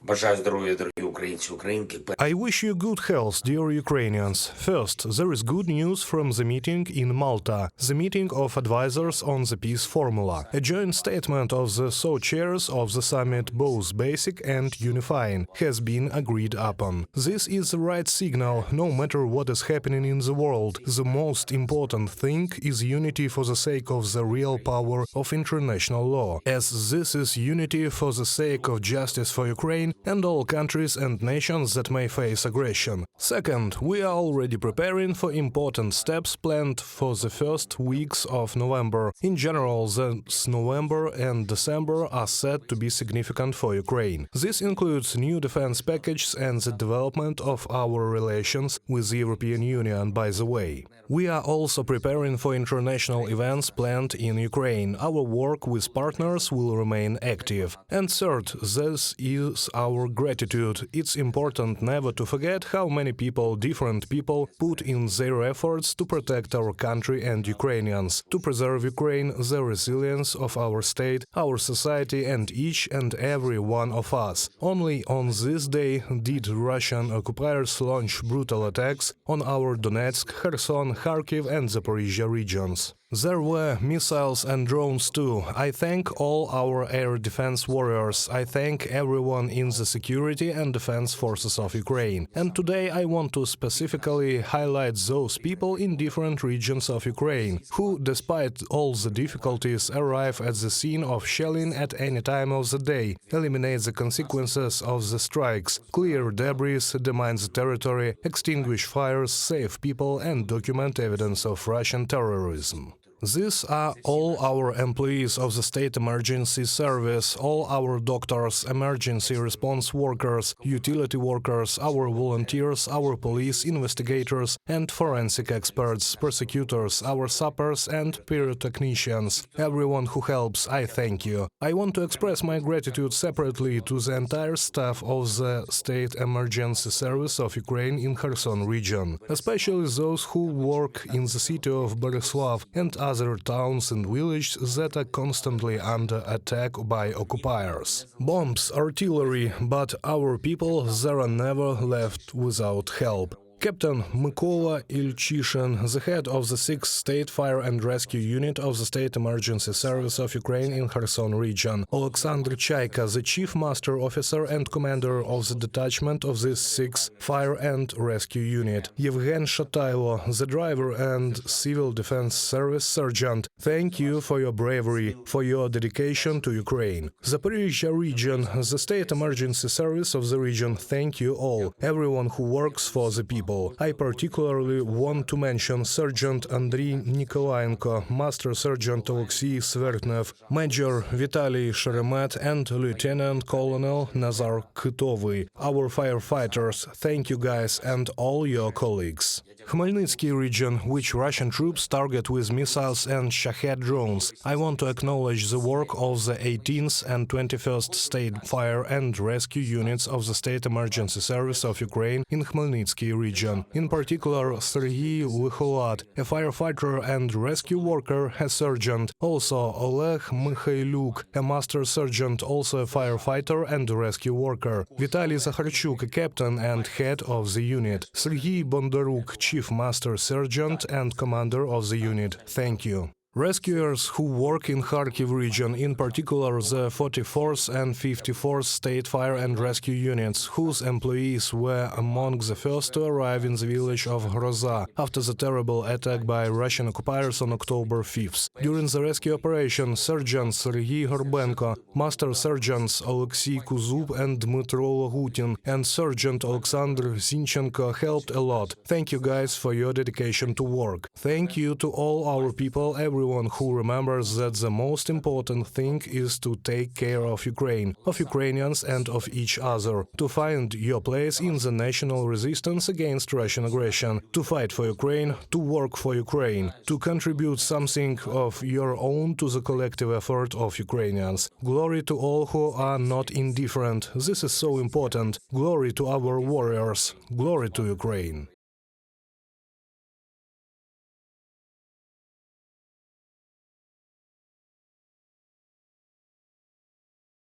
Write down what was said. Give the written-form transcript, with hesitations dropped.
Бажаю здоров'я, дорогі українці, українки. I wish you good health, dear Ukrainians. First, there is good news from the meeting in Malta, the meeting of advisors on the peace formula. A joint statement of the co-chairs of the summit, both basic and unifying, has been agreed upon. This is the right signal, no matter what is happening in the world. The most important thing is unity for the sake of the real power of international law, as this is unity for the sake of justice for Ukraine and all countries and nations that may face aggression. Second, we are already preparing for important steps planned for the first weeks of November. In general, the November and December are said to be significant for Ukraine. This includes new defense packages and the development of our relations with the European Union, by the way. We are also preparing for international events planned in Ukraine. Our work with partners will remain active. And third, this is our gratitude. It's important never to forget how many different people, put in their efforts to protect our country and Ukrainians, to preserve Ukraine, the resilience of our state, our society and each and every one of us. Only on this day did Russian occupiers launch brutal attacks on our Donetsk, Kherson, Kharkiv and Zaporizhia regions. There were missiles and drones too. I thank all our air defense warriors. I thank everyone in the security and defense forces of Ukraine. And today I want to specifically highlight those people in different regions of Ukraine who, despite all the difficulties, arrive at the scene of shelling at any time of the day, eliminate the consequences of the strikes, clear debris, demine the territory, extinguish fires, save people and document evidence of Russian terrorism. These are all our employees of the State Emergency Service, all our doctors, emergency response workers, utility workers, our volunteers, our police, investigators and forensic experts, prosecutors, our sappers and pyrotechnicians. Everyone who helps, I thank you. I want to express my gratitude separately to the entire staff of the State Emergency Service of Ukraine in Kherson region, especially those who work in the city of Boryslav and other towns and villages that are constantly under attack by occupiers. Bombs, artillery, but our people there are never left without help. Captain Mykola Ilchishin, the head of the 6th State Fire and Rescue Unit of the State Emergency Service of Ukraine in Kherson region, Alexander Chaika, the Chief Master Officer and Commander of the detachment of this 6th Fire and Rescue Unit, Yevgen Shatailo, the Driver and Civil Defense Service Sergeant, thank you for your bravery, for your dedication to Ukraine. Zaporizhia region, the State Emergency Service of the region, thank you all, everyone who works for the people. I particularly want to mention Sergeant Andriy Nikolaenko, Master Sergeant Alexei Svertnev, Major Vitaly Sheremet and Lieutenant Colonel Nazar Kytovy, our firefighters. Thank you guys and all your colleagues. Khmelnytsky region, which Russian troops target with missiles and Shahed drones. I want to acknowledge the work of the 18th and 21st State Fire and Rescue Units of the State Emergency Service of Ukraine in Khmelnytsky region. In particular, Serhiy Lyholat, a firefighter and rescue worker, a sergeant. Also, Oleg Mikhailuk, a master sergeant, also a firefighter and rescue worker. Vitaly Zakharchuk, a captain and head of the unit. Serhiy Bondaruk, Chief Master Sergeant and Commander of the unit. Thank you. Rescuers who work in Kharkiv region, in particular the 44th and 54th State Fire and Rescue Units, whose employees were among the first to arrive in the village of Groza after the terrible attack by Russian occupiers on October 5th. During the rescue operation, Sergeants Serhiy Gorbenko, Master Sergeants Alexei Kuzub and Dmitro Lagutin, and Sergeant Alexander Zinchenko helped a lot. Thank you guys for your dedication to work. Thank you to all our people, everyone who remembers that the most important thing is to take care of Ukraine, of Ukrainians and of each other, to find your place in the national resistance against Russian aggression, to fight for Ukraine, to work for Ukraine, to contribute something of your own to the collective effort of Ukrainians. Glory to all who are not indifferent. This is so important. Glory to our warriors. Glory to Ukraine.